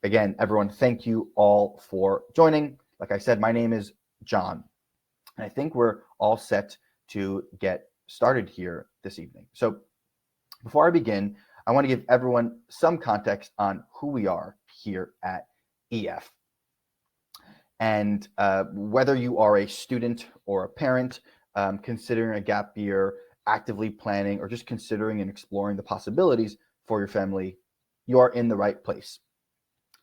again, everyone, thank you all for joining. Like I said, my name is John, and I think we're all set to get started here this evening. So before I begin, I want to give everyone some context on who we are here at EF. And whether you are a student or a parent, considering a gap year, actively planning, or just considering and exploring the possibilities for your family, you are in the right place.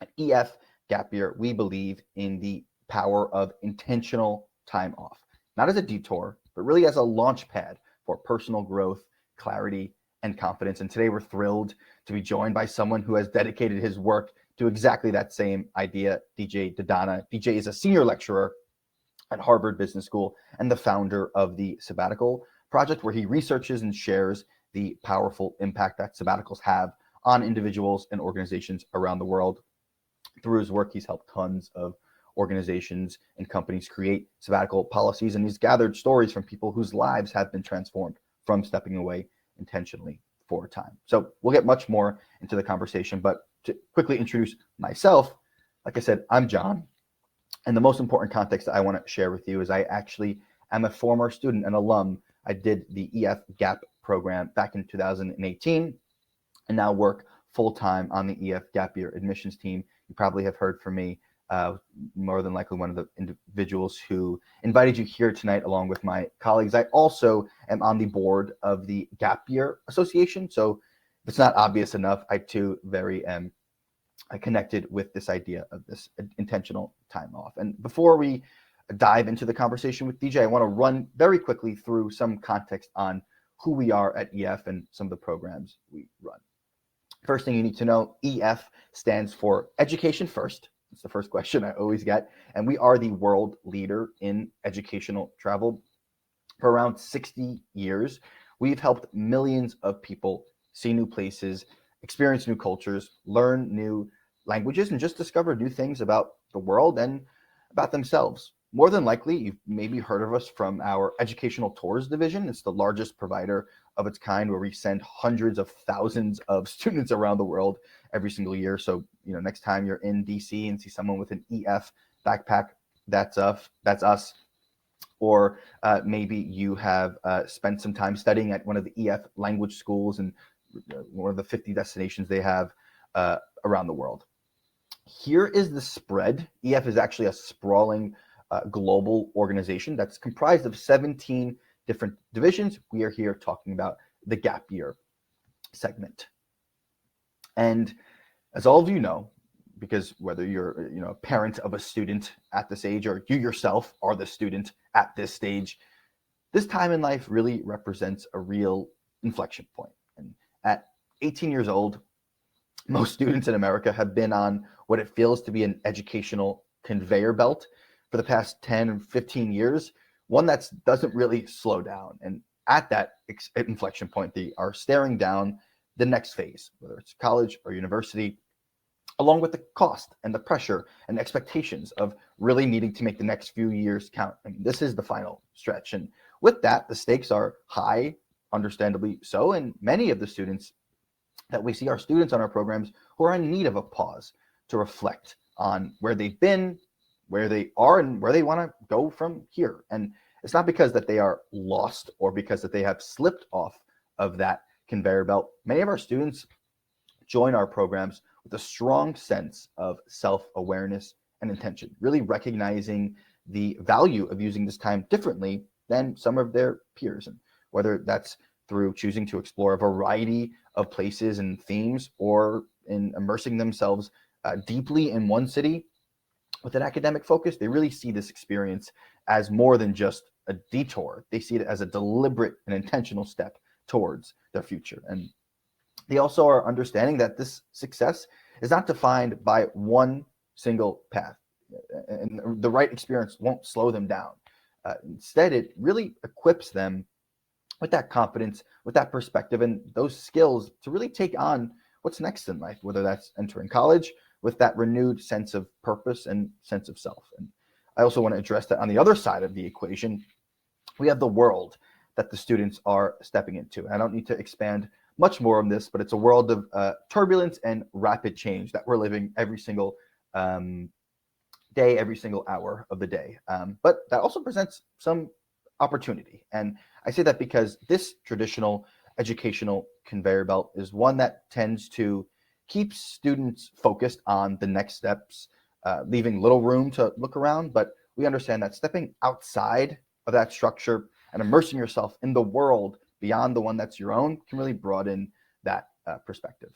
At EF Gap Year, we believe in the power of intentional time off, not as a detour, but really as a launch pad for personal growth, clarity, and confidence. And today we're thrilled to be joined by someone who has dedicated his work to exactly that same idea, DJ DiDonna. DJ is a senior lecturer at Harvard Business School and the founder of the Sabbatical Project, where he researches and shares the powerful impact that sabbaticals have on individuals and organizations around the world. Through his work, he's helped tons of organizations and companies create sabbatical policies, and he's gathered stories from people whose lives have been transformed from stepping away intentionally for a time. So we'll get much more into the conversation, but to quickly introduce myself, like I said, I'm John. And the most important context that I want to share with you is I actually am a former student and alum. I did the EF GAP program back in 2018 and now work full-time on the EF Gap Year admissions team. You probably have heard from me, more than likely one of the individuals who invited you here tonight along with my colleagues. I also am on the board of the Gap Year Association. So if it's not obvious enough, I too very am connected with this idea of this intentional time off. And before we dive into the conversation with DJ, I want to run very quickly through some context on who we are at EF and some of the programs we run. First thing you need to know, EF stands for Education First. It's the first question I always get. And we are the world leader in educational travel. For around 60 years, we've helped millions of people see new places, experience new cultures, learn new languages, and just discover new things about the world and about themselves. More than likely, you've maybe heard of us from our educational tours division. It's the largest provider of its kind, where we send hundreds of thousands of students around the world every single year. So, next time you're in DC and see someone with an EF backpack, that's us. Or maybe you have spent some time studying at one of the EF language schools and one of the 50 destinations they have around the world. Here is the spread. EF is actually a sprawling global organization that's comprised of 17 different divisions. We are here talking about the Gap Year segment. And as all of you know, because whether you're a parent of a student at this age or you yourself are the student at this stage, this time in life really represents a real inflection point. And at 18 years old, most students in America have been on what it feels to be an educational conveyor belt for the past 10 or 15 years, one that doesn't really slow down. And at that inflection point, they are staring down the next phase, whether it's college or university, along with the cost and the pressure and expectations of really needing to make the next few years count. I mean, this is the final stretch. And with that, the stakes are high, understandably so. And many of the students that we see are students on our programs who are in need of a pause to reflect on where they've been, where they are, and where they want to go from here. And it's not because that they are lost or because that they have slipped off of that conveyor belt. Many of our students join our programs with a strong sense of self-awareness and intention, really recognizing the value of using this time differently than some of their peers. And whether that's through choosing to explore a variety of places and themes, or in immersing themselves deeply in one city with an academic focus, they really see this experience as more than just a detour. They see it as a deliberate and intentional step towards their future. And they also are understanding that this success is not defined by one single path, and the right experience won't slow them down. Instead, it really equips them with that confidence, with that perspective, and those skills to really take on what's next in life, whether that's entering college with that renewed sense of purpose and sense of self. And I also want to address that on the other side of the equation, we have the world that the students are stepping into. I don't need to expand much more on this, but it's a world of turbulence and rapid change that we're living every single day, every single hour of the day. But that also presents some opportunity. And I say that because this traditional educational conveyor belt is one that tends to keep students focused on the next steps, leaving little room to look around. But we understand that stepping outside of that structure and immersing yourself in the world beyond the one that's your own can really broaden that perspective.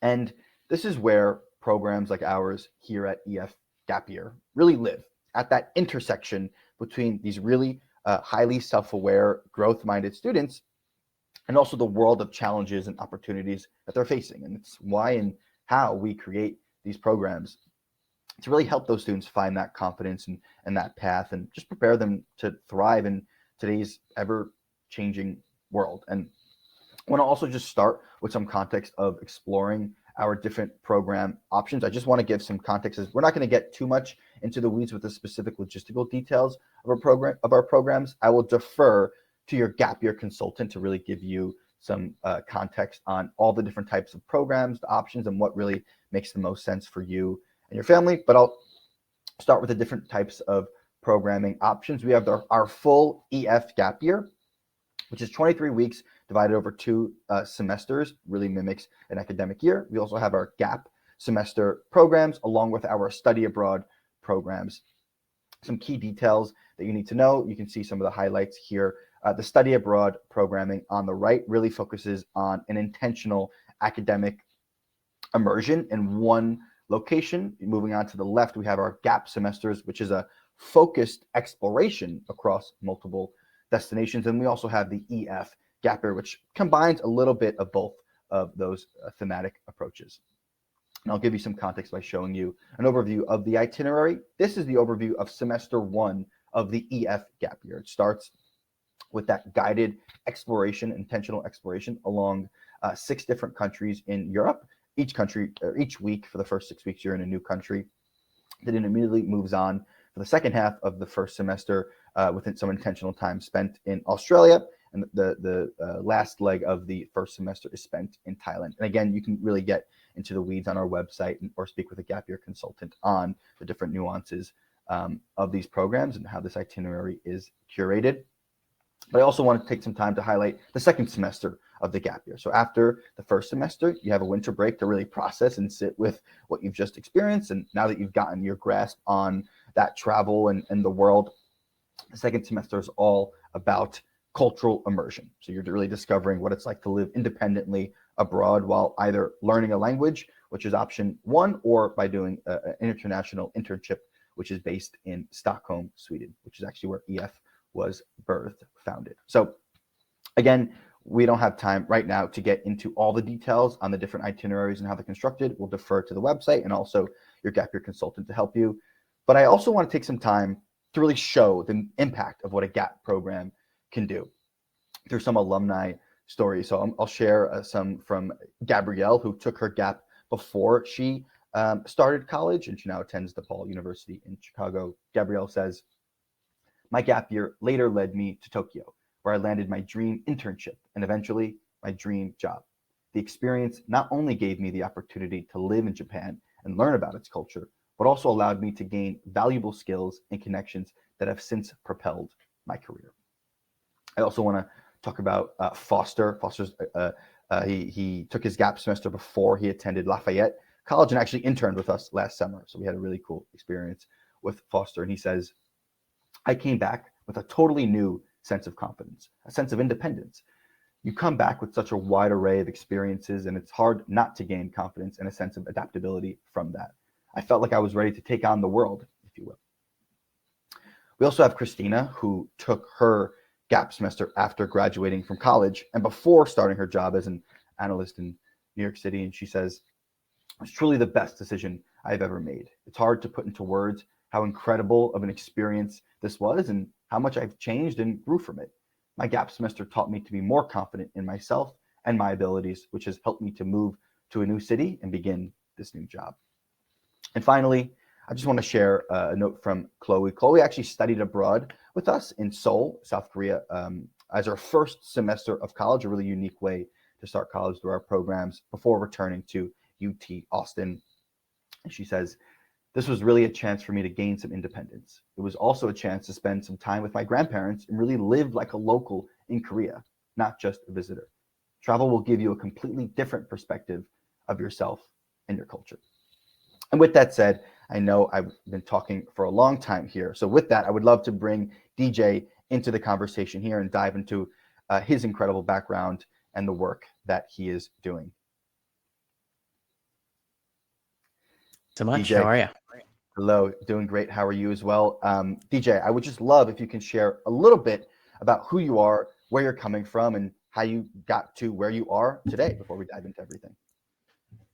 And this is where programs like ours here at EF Gap Year really live, at that intersection between these really highly self-aware, growth-minded students and also the world of challenges and opportunities that they're facing. And it's why and how we create these programs to really help those students find that confidence and that path and just prepare them to thrive in today's ever-changing world. And I want to also just start with some context of exploring our different program options. I just want to give some context, as we're not going to get too much into the weeds with the specific logistical details of our programs. I will defer to your gap year consultant to really give you some context on all the different types of programs, the options, and what really makes the most sense for you and your family. But I'll start with the different types of programming options. We have our full EF gap year, which is 23 weeks divided over 2 semesters, really mimics an academic year. We also have our gap semester programs along with our study abroad programs. Some key details that you need to know. You can see some of the highlights here. The study abroad programming on the right really focuses on an intentional academic immersion in one location. Moving on to the left, we have our gap semesters, which is a focused exploration across multiple destinations. And we also have the EF gap year, which combines a little bit of both of those thematic approaches. And I'll give you some context by showing you an overview of the itinerary. This is the overview of semester 1 of the EF gap year. It starts with that guided exploration, intentional exploration along 6 different countries in Europe. Each country, or each week for the first 6 weeks, you're in a new country. Then it immediately moves on for the second half of the first semester with some intentional time spent in Australia. And the last leg of the first semester is spent in Thailand. And again, you can really get into the weeds on our website or speak with a gap year consultant on the different nuances of these programs and how this itinerary is curated. But I also want to take some time to highlight the second semester of the gap year. So after the first semester, you have a winter break to really process and sit with what you've just experienced. And now that you've gotten your grasp on that travel and the world, the second semester is all about cultural immersion. So you're really discovering what it's like to live independently abroad while either learning a language, which is option 1, or by doing an international internship, which is based in Stockholm, Sweden, which is actually where EF was founded. So again, we don't have time right now to get into all the details on the different itineraries and how they're constructed. We'll defer to the website and also your gap year consultant to help you. But I also want to take some time to really show the impact of what a gap program can do through some alumni stories. So I'll share some from Gabrielle, who took her gap before she started college, and she now attends DePaul University in Chicago. Gabrielle says, "My gap year later led me to Tokyo, where I landed my dream internship and eventually my dream job. The experience not only gave me the opportunity to live in Japan and learn about its culture, but also allowed me to gain valuable skills and connections that have since propelled my career." I also want to talk about Foster. He took his gap semester before he attended Lafayette College and actually interned with us last summer. So we had a really cool experience with Foster. And he says, "I came back with a totally new sense of confidence, a sense of independence. You come back with such a wide array of experiences, and it's hard not to gain confidence and a sense of adaptability from that. I felt like I was ready to take on the world, if you will." We also have Christina, who took her gap semester after graduating from college and before starting her job as an analyst in New York City. And she says, "It was truly the best decision I've ever made. It's hard to put into words how incredible of an experience this was and how much I've changed and grew from it. My gap semester taught me to be more confident in myself and my abilities, which has helped me to move to a new city and begin this new job." And finally, I just want to share a note from Chloe. Chloe actually studied abroad with us in Seoul, South Korea, as her first semester of college, a really unique way to start college through our programs before returning to UT Austin. And she says, this was really a chance for me to gain some independence. It was also a chance to spend some time with my grandparents and really live like a local in Korea, not just a visitor. Travel will give you a completely different perspective of yourself and your culture. And with that said, I know I've been talking for a long time here. So with that, I would love to bring DJ into the conversation here and dive into his incredible background and the work that he is doing. So much. DJ, how are you? Hello, doing great. How are you as well? DJ, I would just love if you can share a little bit about who you are, where you're coming from, and how you got to where you are today before we dive into everything.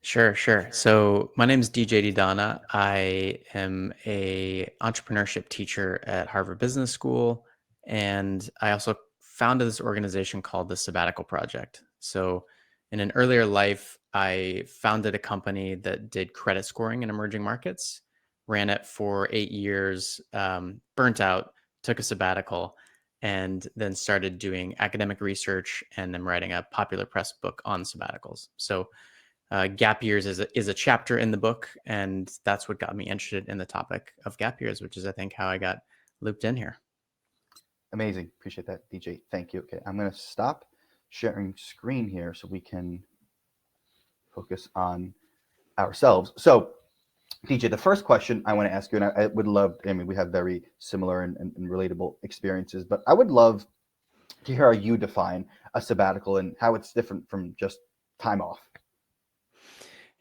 Sure. So my name is DJ DiDonna. I am a entrepreneurship teacher at Harvard Business School, and I also founded this organization called the Sabbatical Project. So in an earlier life, I founded a company that did credit scoring in emerging markets, ran it for 8 years, burnt out, took a sabbatical, and then started doing academic research, and I'm writing a popular press book on sabbaticals. So gap years is a chapter in the book, and that's what got me interested in the topic of gap years, which is, I think, how I got looped in here. Amazing. Appreciate that, DJ. Thank you. Okay, I'm going to stop sharing screen here so we can focus on ourselves. So, DJ, the first question I want to ask you, and I would love, I mean, we have very similar and relatable experiences, but I would love to hear how you define a sabbatical and how it's different from just time off.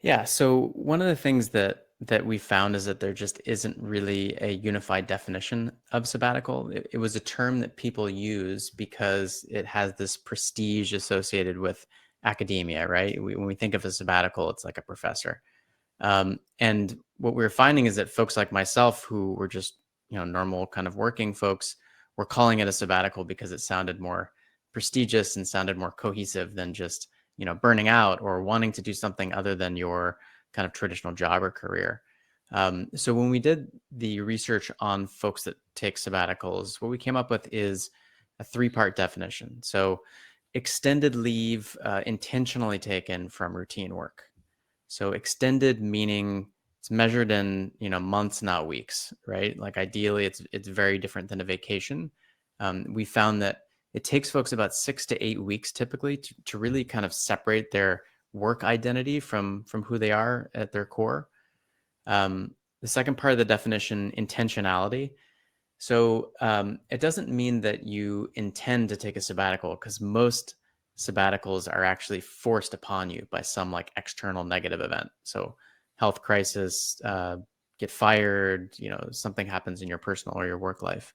Yeah. So one of the things that we found is that there just isn't really a unified definition of sabbatical. It was a term that people use because it has this prestige associated with academia, right? When we think of a sabbatical, it's like a professor. And what we were finding is that folks like myself, who were just, normal kind of working folks, were calling it a sabbatical because it sounded more prestigious and sounded more cohesive than just, burning out or wanting to do something other than your kind of traditional job or career. So when we did the research on folks that take sabbaticals, what we came up with is a 3-part definition. So extended leave intentionally taken from routine work. So extended meaning it's measured in, months, not weeks, right? Like ideally it's very different than a vacation. We found that it takes folks about 6 to 8 weeks typically to really kind of separate their work identity from who they are at their core. The second part of the definition, intentionality. So it doesn't mean that you intend to take a sabbatical, because most sabbaticals are actually forced upon you by some like external negative event. So health crisis, get fired, something happens in your personal or your work life.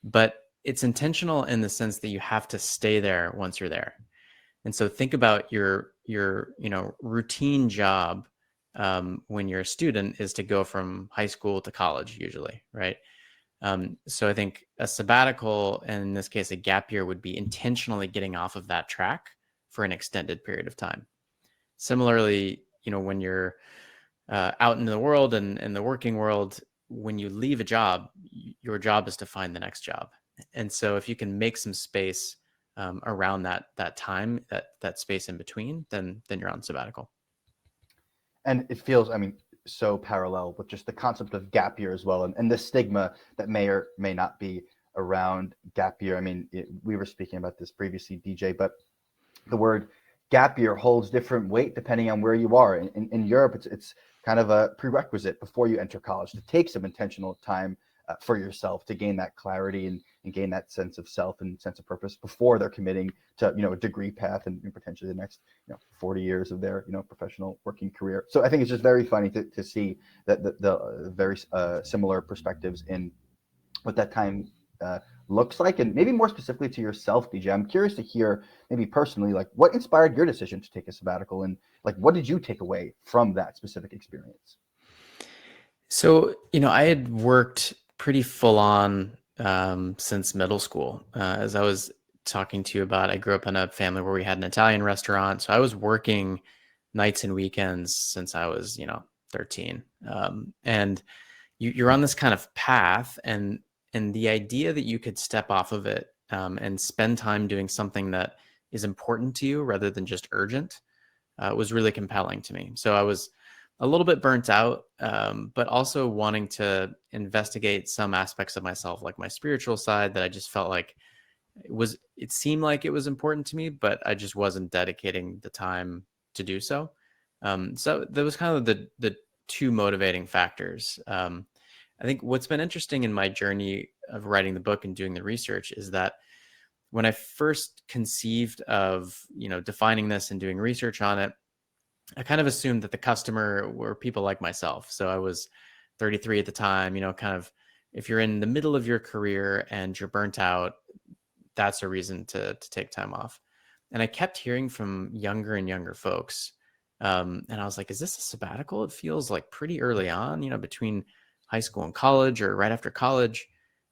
But it's intentional in the sense that you have to stay there once you're there. And so think about your routine job when you're a student is to go from high school to college usually, right? So I think a sabbatical, and in this case, a gap year, would be intentionally getting off of that track for an extended period of time. Similarly, when you're out in the world and in the working world, when you leave a job, your job is to find the next job. And so if you can make some space around that time, that space in between, then you're on sabbatical. And it feels, so parallel with just the concept of gap year as well, and the stigma that may or may not be around gap year. We were speaking about this previously, DJ, but the word gap year holds different weight depending on where you are. In Europe, it's kind of a prerequisite before you enter college to take some intentional time for yourself to gain that clarity and gain that sense of self and sense of purpose before they're committing to a degree path and potentially the next 40 years of their professional working career. So I think it's just very funny to see that the very similar perspectives in what that time looks like, and maybe more specifically to yourself, DJ. I'm curious to hear maybe personally, like, what inspired your decision to take a sabbatical, and like what did you take away from that specific experience? So I had worked pretty full on since middle school. As I was talking to you about, I grew up in a family where we had an Italian restaurant. So I was working nights and weekends since I was, 13. And you're on this kind of path, and the idea that you could step off of it and spend time doing something that is important to you rather than just urgent was really compelling to me. So I was a little bit burnt out, but also wanting to investigate some aspects of myself, like my spiritual side, that I just felt like it seemed like it was important to me, but I just wasn't dedicating the time to do so. So that was kind of the two motivating factors. I think what's been interesting in my journey of writing the book and doing the research is that when I first conceived of, defining this and doing research on it, I kind of assumed that the customer were people like myself. So I was 33 at the time, kind of, if you're in the middle of your career and you're burnt out, that's a reason to take time off. And I kept hearing from younger and younger folks. And I was like, is this a sabbatical? It feels like pretty early on, between high school and college or right after college.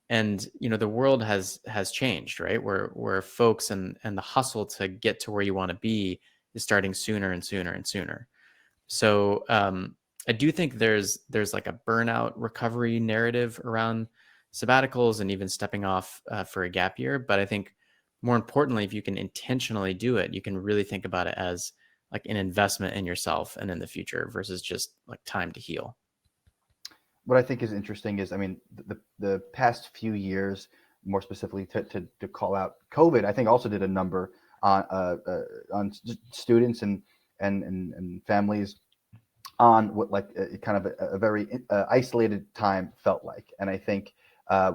And, the world has changed, right? Where folks and the hustle to get to where you want to be is starting sooner and sooner and sooner. So I do think there's like a burnout recovery narrative around sabbaticals and even stepping off for a gap year. But I think more importantly, if you can intentionally do it, you can really think about it as like an investment in yourself and in the future versus just like time to heal. What I think is interesting is, I mean, the past few years, more specifically to call out COVID, I think also did a number on students and families on what like kind of a very isolated time felt like. And I think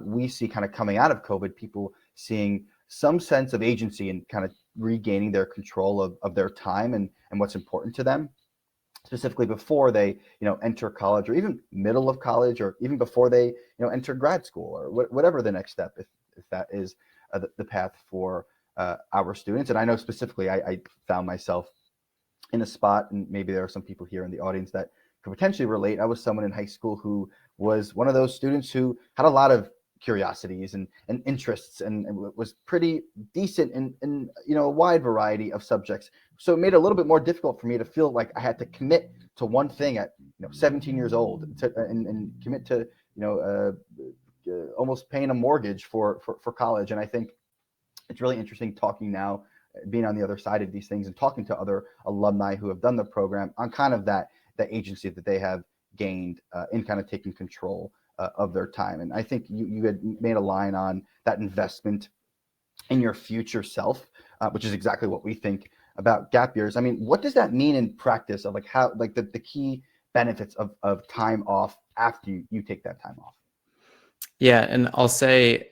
we see kind of coming out of COVID, people seeing some sense of agency and kind of regaining their control of their time and what's important to them, specifically before they enter college or even middle of college or even before they enter grad school or whatever the next step, if that is the path for our students. And I know specifically I found myself in a spot, and maybe there are some people here in the audience that could potentially relate. I was someone in high school who was one of those students who had a lot of curiosities and interests and was pretty decent in a wide variety of subjects. So it made it a little bit more difficult for me to feel like I had to commit to one thing at 17 years old and commit to almost paying a mortgage for college. And I think it's really interesting talking now, being on the other side of these things and talking to other alumni who have done the program on kind of that agency that they have gained in kind of taking control of their time. And I think you had made a line on that investment in your future self, which is exactly what we think about gap years. I mean, what does that mean in practice of like how, like the key benefits of time off after you take that time off? Yeah. And I'll say,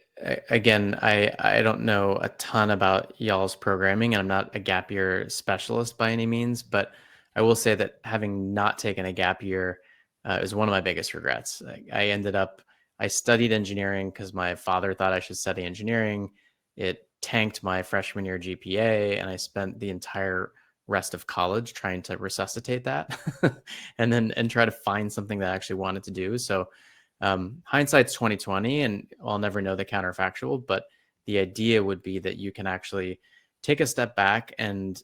again, I don't know a ton about y'all's programming, and I'm not a gap year specialist by any means, but I will say that having not taken a gap year is one of my biggest regrets. I studied engineering because my father thought I should study engineering. It tanked my freshman year GPA, and I spent the entire rest of college trying to resuscitate that and try to find something that I actually wanted to do. So hindsight's 2020, and I'll never know the counterfactual, but the idea would be that you can actually take a step back and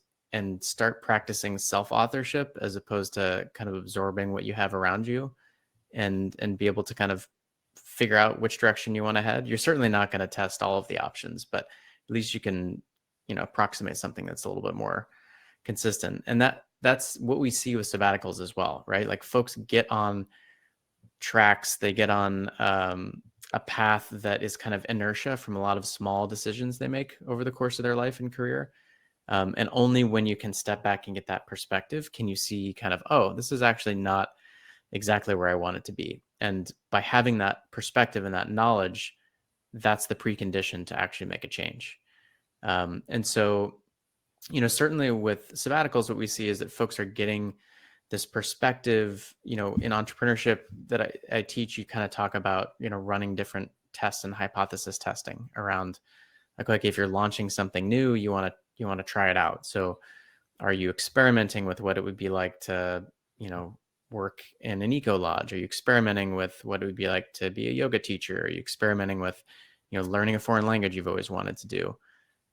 start practicing self-authorship as opposed to kind of absorbing what you have around you, and be able to kind of figure out which direction you want to head. You're certainly not going to test all of the options, but at least you can, approximate something that's a little bit more consistent. And that's what we see with sabbaticals as well, right? Like folks get on tracks, they get on a path that is kind of inertia from a lot of small decisions they make over the course of their life and career. And only when you can step back and get that perspective can you see kind of, oh, this is actually not exactly where I want it to be. And by having that perspective and that knowledge, that's the precondition to actually make a change. And so, certainly with sabbaticals, what we see is that folks are getting this perspective. In entrepreneurship that I teach, you kind of talk about, running different tests and hypothesis testing around like if you're launching something new, you want to try it out. So are you experimenting with what it would be like to, work in an eco lodge? Are you experimenting with what it would be like to be a yoga teacher? Are you experimenting with, learning a foreign language you've always wanted to do?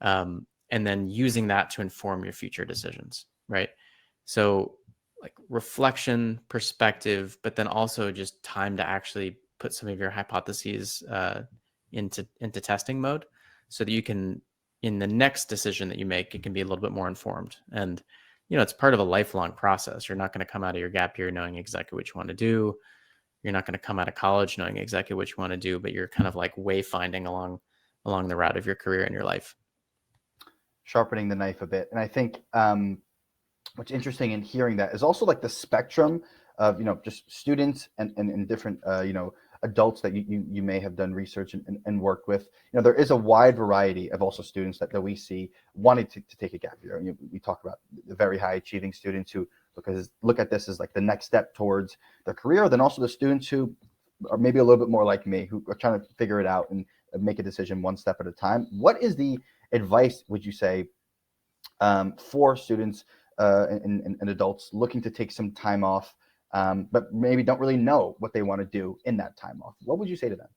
And then using that to inform your future decisions, right? So like reflection, perspective, but then also just time to actually put some of your hypotheses into testing mode so that you can in the next decision that you make, it can be a little bit more informed. And, it's part of a lifelong process. You're not going to come out of your gap year knowing exactly what you want to do. You're not going to come out of college knowing exactly what you want to do, but you're kind of like wayfinding along the route of your career and your life. Sharpening the knife a bit. And I think what's interesting in hearing that is also like the spectrum of, just students and different, adults that you may have done research and worked with. There is a wide variety of also students that we see wanting to take a gap year. We talk about the very high achieving students who look at this as like the next step towards their career. Then also the students who are maybe a little bit more like me, who are trying to figure it out and make a decision one step at a time. What is the advice, would you say, for students and adults looking to take some time off, but maybe don't really know what they want to do in that time off? What would you say to them?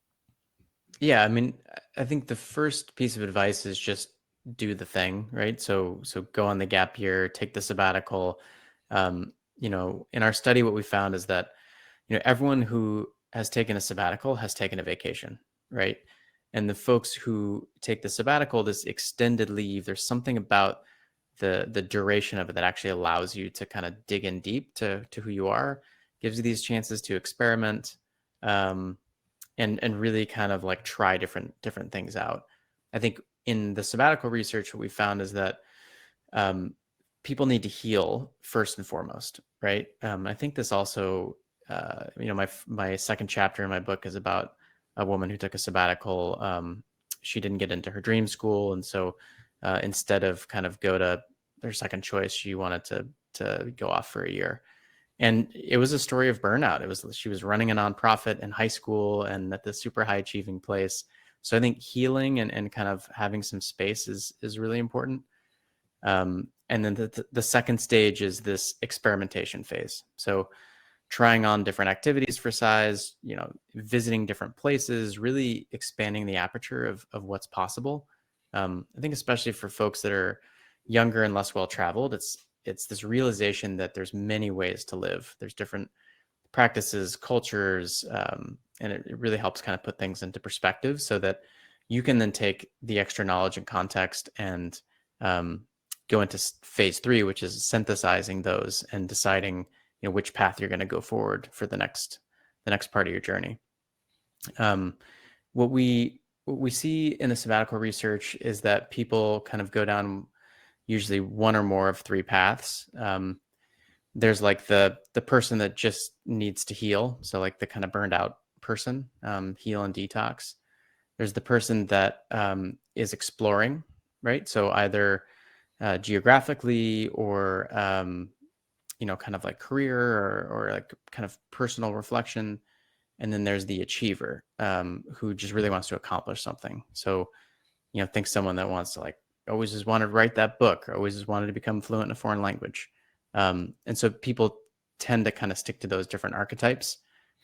Yeah, I mean, I think the first piece of advice is just do the thing, right? So go on the gap year, take the sabbatical. In our study, what we found is that, everyone who has taken a sabbatical has taken a vacation, right? And the folks who take the sabbatical, this extended leave, there's something about the duration of it that actually allows you to kind of dig in deep to who you are, gives you these chances to experiment, and really kind of like try different things out. I think in the sabbatical research, what we found is that people need to heal first and foremost, right? I think this also, my second chapter in my book is about a woman who took a sabbatical. She didn't get into her dream school, and so instead of kind of go to their second choice, she wanted to go off for a year. And it was a story of burnout. She was running a nonprofit in high school and at the super high achieving place. So I think healing and kind of having some space is really important. And then the second stage is this experimentation phase. So trying on different activities for size, visiting different places, really expanding the aperture of what's possible. I think especially for folks that are younger and less well-traveled, it's this realization that there's many ways to live. There's different practices, cultures, and it really helps kind of put things into perspective so that you can then take the extra knowledge and context and go into phase 3, which is synthesizing those and deciding, which path you're going to go forward for the next part of your journey. What we see in the sabbatical research is that people kind of go down usually one or more of 3 paths. There's like the person that just needs to heal. So like the kind of burned out person, heal and detox. There's the person that is exploring, right? So either geographically or, kind of like career or like kind of personal reflection. And then there's the achiever who just really wants to accomplish something. So, think someone that wants to like always just wanted to write that book or always just wanted to become fluent in a foreign language. And so people tend to kind of stick to those different archetypes.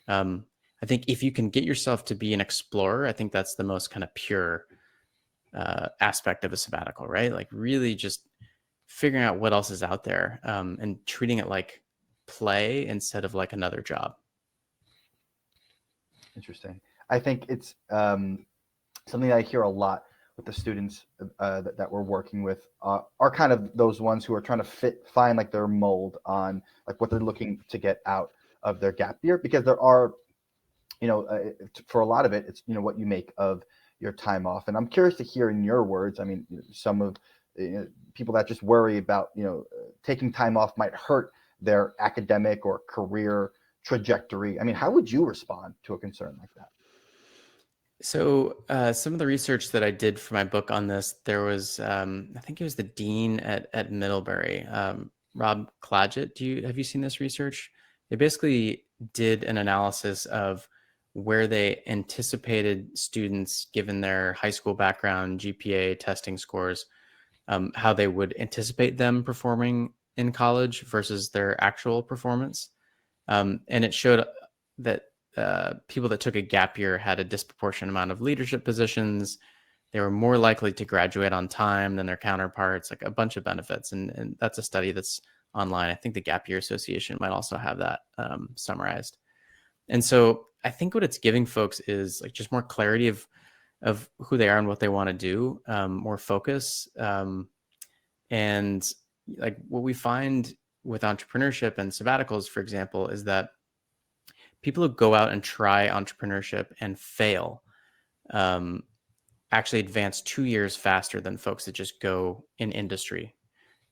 I think if you can get yourself to be an explorer, I think that's the most kind of pure aspect of a sabbatical, right? Like really just figuring out what else is out there and treating it like play instead of like another job. Interesting. I think it's something that I hear a lot with the students that we're working with are kind of those ones who are trying to find like their mold on like what they're looking to get out of their gap year, because there are, for a lot of it, it's, what you make of your time off. And I'm curious to hear in your words, I mean, some of people that just worry about, taking time off might hurt their academic or career trajectory. I mean, how would you respond to a concern like that? So some of the research that I did for my book on this, there was, I think it was the dean at Middlebury, Rob Clagett. Have you seen this research? They basically did an analysis of where they anticipated students, given their high school background, GPA, testing scores, how they would anticipate them performing in college versus their actual performance. And it showed that people that took a gap year had a disproportionate amount of leadership positions. They were more likely to graduate on time than their counterparts, like a bunch of benefits. And that's a study that's online. I think the Gap Year Association might also have that summarized. And so I think what it's giving folks is like just more clarity of of who they are and what they want to do, more focus. And like what we find with entrepreneurship and sabbaticals, for example, is that people who go out and try entrepreneurship and fail um, actually advance 2 years faster than folks that just go in industry.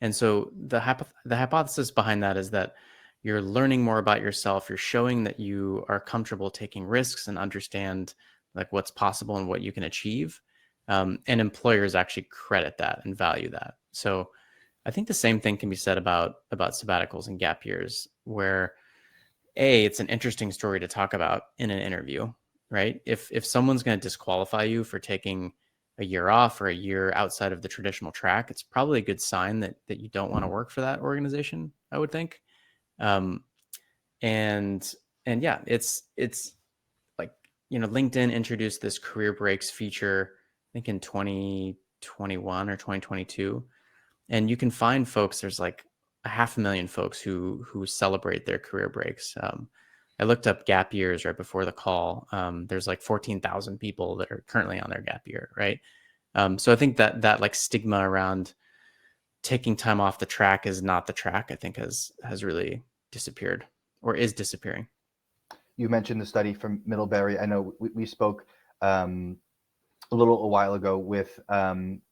And so the hypothesis behind that is that you're learning more about yourself. You're showing that you are comfortable taking risks and understand like what's possible and what you can achieve. And employers actually credit that and value that. So I think the same thing can be said about sabbaticals and gap years, where it's an interesting story to talk about in an interview, right? If someone's going to disqualify you for taking a year off or a year outside of the traditional track, it's probably a good sign that you don't want to work for that organization, I would think. Um, and yeah, it's like, LinkedIn introduced this career breaks feature, I think in 2021 or 2022, and you can find folks. There's like 500,000 folks who celebrate their career breaks. I looked up gap years right before the call. There's like 14,000 people that are currently on their gap year, right? So I think that like stigma around taking time off the track is not the track, I think has really disappeared or is disappearing. You mentioned the study from Middlebury. I know we spoke a while ago with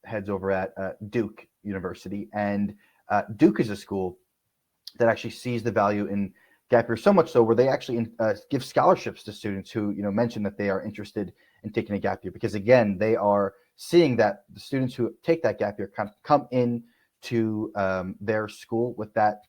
heads over at Duke University, and Duke is a school that actually sees the value in gap year, so much so where they actually give scholarships to students who mention that they are interested in taking a gap year, because again, they are seeing that the students who take that gap year kind of come in to their school with that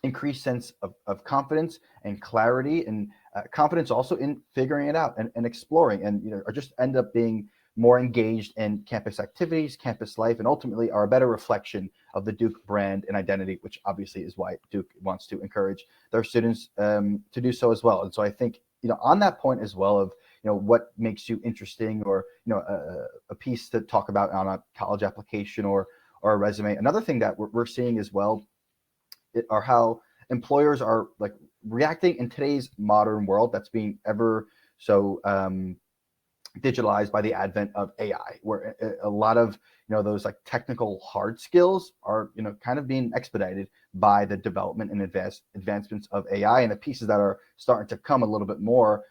increased sense of confidence and clarity, and confidence also in figuring it out and exploring, and or just end up being more engaged in campus activities, campus life, and ultimately are a better reflection of the Duke brand and identity, which obviously is why Duke wants to encourage their students to do so as well. And so I think, on that point as well of, what makes you interesting, or, a piece to talk about on a college application or a resume. Another thing that we're seeing as well are how employers are like reacting in today's modern world that's being ever so digitalized by the advent of AI, where a lot of those like technical hard skills are kind of being expedited by the development and advancements of AI, and the pieces that are starting to come a little bit more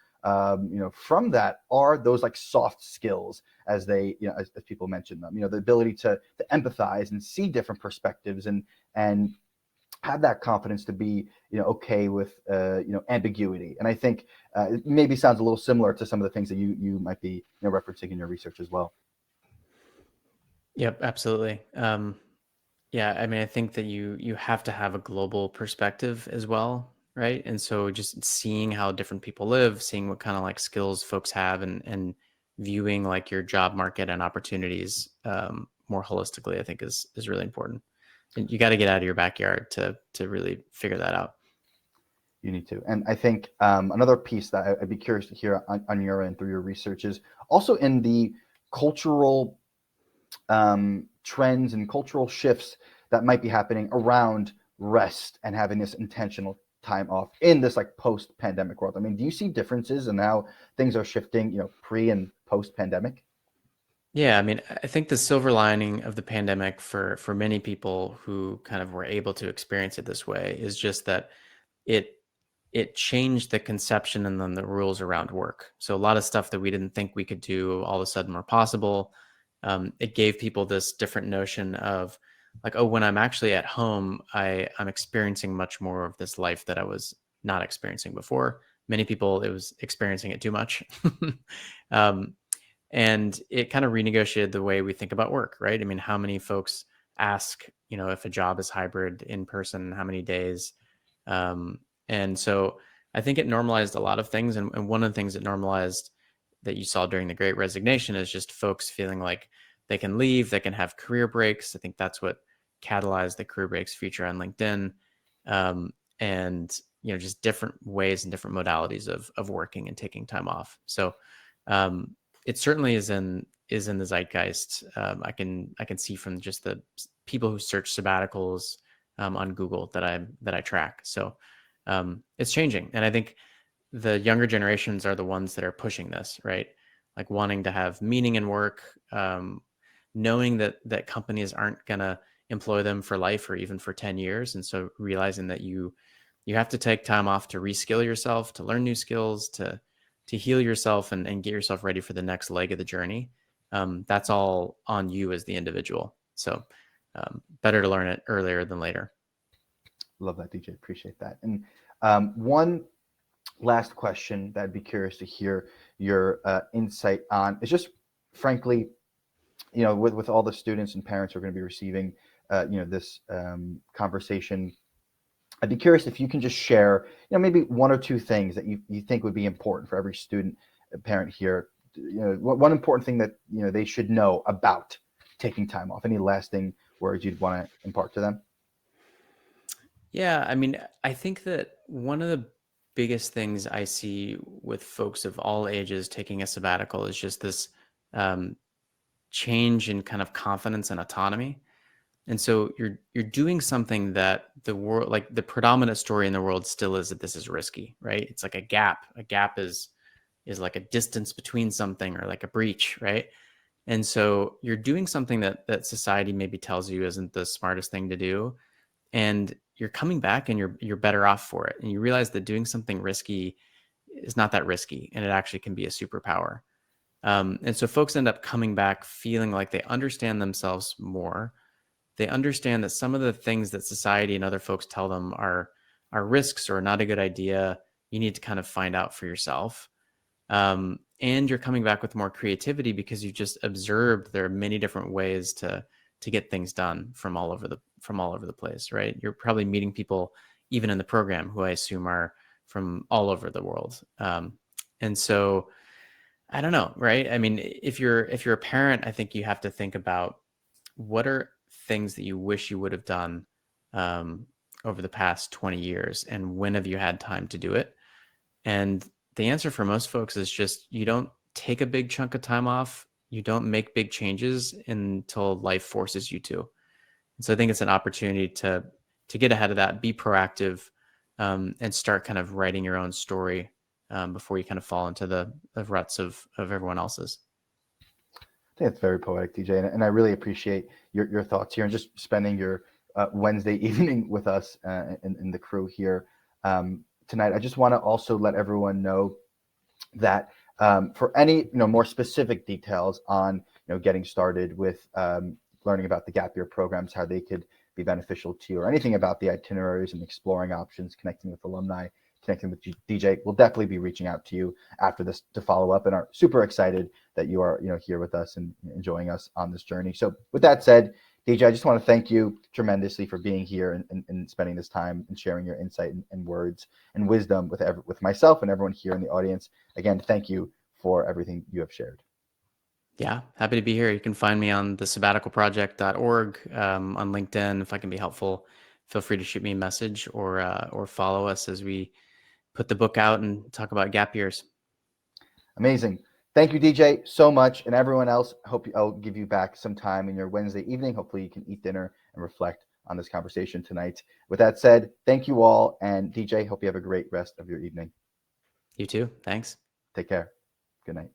from that are those like soft skills, as they as people mention them, the ability to empathize and see different perspectives and have that confidence to be okay with ambiguity. And I think it maybe sounds a little similar to some of the things that you might be referencing in your research as well. Yep, absolutely. Yeah, I mean, I think that you have to have a global perspective as well, right? And so just seeing how different people live, seeing what kind of like skills folks have, and viewing like your job market and opportunities more holistically, I think is really important. And you got to get out of your backyard to really figure that out. You need to. And I think another piece that I'd be curious to hear on your end through your research is also in the cultural trends and cultural shifts that might be happening around rest and having this intentional time off in this like post-pandemic world. I mean, do you see differences in how things are shifting, pre and post-pandemic? Yeah, I mean, I think the silver lining of the pandemic for many people who kind of were able to experience it this way is just that it changed the conception and then the rules around work. So a lot of stuff that we didn't think we could do all of a sudden were possible. It gave people this different notion of like, oh, when I'm actually at home, I'm experiencing much more of this life that I was not experiencing before. Many people, it was experiencing it too much. um, and it kind of renegotiated the way we think about work, right? I mean, how many folks ask, if a job is hybrid in person, how many days? And so I think it normalized a lot of things. And one of the things it normalized that you saw during the Great Resignation is just folks feeling like they can leave, they can have career breaks. I think that's what catalyzed the career breaks feature on LinkedIn. And, just different ways and different modalities of working and taking time off. So it certainly is in the zeitgeist. I can see from just the people who search sabbaticals on Google that I track. So it's changing, and I think the younger generations are the ones that are pushing this, right? like wanting to have meaning in work, knowing that companies aren't going to employ them for life or even for 10 years. And so realizing that you have to take time off to reskill yourself, to learn new skills, to heal yourself and get yourself ready for the next leg of the journey. That's all on you as the individual. So better to learn it earlier than later. Love that, DJ. Appreciate that. And one last question that I'd be curious to hear your insight on is just, frankly, with all the students and parents who are going to be receiving, this conversation, I'd be curious if you can just share, maybe one or two things that you think would be important for every student and parent here. One important thing that, they should know about taking time off. Any lasting words you'd want to impart to them? Yeah, I mean, I think that one of the biggest things I see with folks of all ages taking a sabbatical is just this change in kind of confidence and autonomy. And so you're doing something that the world, like the predominant story in the world still is that this is risky, right? It's like a gap. A gap is like a distance between something or like a breach, right? And so you're doing something that society maybe tells you isn't the smartest thing to do, and you're coming back and you're better off for it. And you realize that doing something risky is not that risky, and it actually can be a superpower. And so folks end up coming back feeling like they understand themselves more. They understand that some of the things that society and other folks tell them are risks or not a good idea. You need to kind of find out for yourself. And you're coming back with more creativity because you just observed there are many different ways to get things done from all over the place, right? You're probably meeting people even in the program who I assume are from all over the world. And so I don't know, right? I mean, if you're a parent, I think you have to think about what are things that you wish you would have done over the past 20 years, and when have you had time to do it? And the answer for most folks is just you don't take a big chunk of time off. You don't make big changes until life forces you to. And so I think it's an opportunity to get ahead of that, be proactive, and start kind of writing your own story before you kind of fall into the ruts of everyone else's. I think it's very poetic, DJ, and I really appreciate your thoughts here and just spending your Wednesday evening with us and the crew here tonight. I just want to also let everyone know that for any more specific details on getting started with learning about the gap year programs, how they could be beneficial to you, or anything about the itineraries and exploring options, connecting with alumni, connecting with DJ, we'll definitely be reaching out to you after this to follow up, and are super excited that you are here with us and enjoying us on this journey. So with that said, DJ, I just want to thank you tremendously for being here and spending this time and sharing your insight and words and wisdom with myself and everyone here in the audience. Again, thank you for everything you have shared. Yeah, happy to be here. You can find me on the sabbaticalproject.org, on LinkedIn. If I can be helpful, feel free to shoot me a message or follow us as we put the book out and talk about gap years. Amazing. Thank you, DJ, so much. And everyone else, I'll give you back some time in your Wednesday evening. Hopefully you can eat dinner and reflect on this conversation tonight. With that said, thank you all. And DJ, hope you have a great rest of your evening. You too. Thanks. Take care. Good night.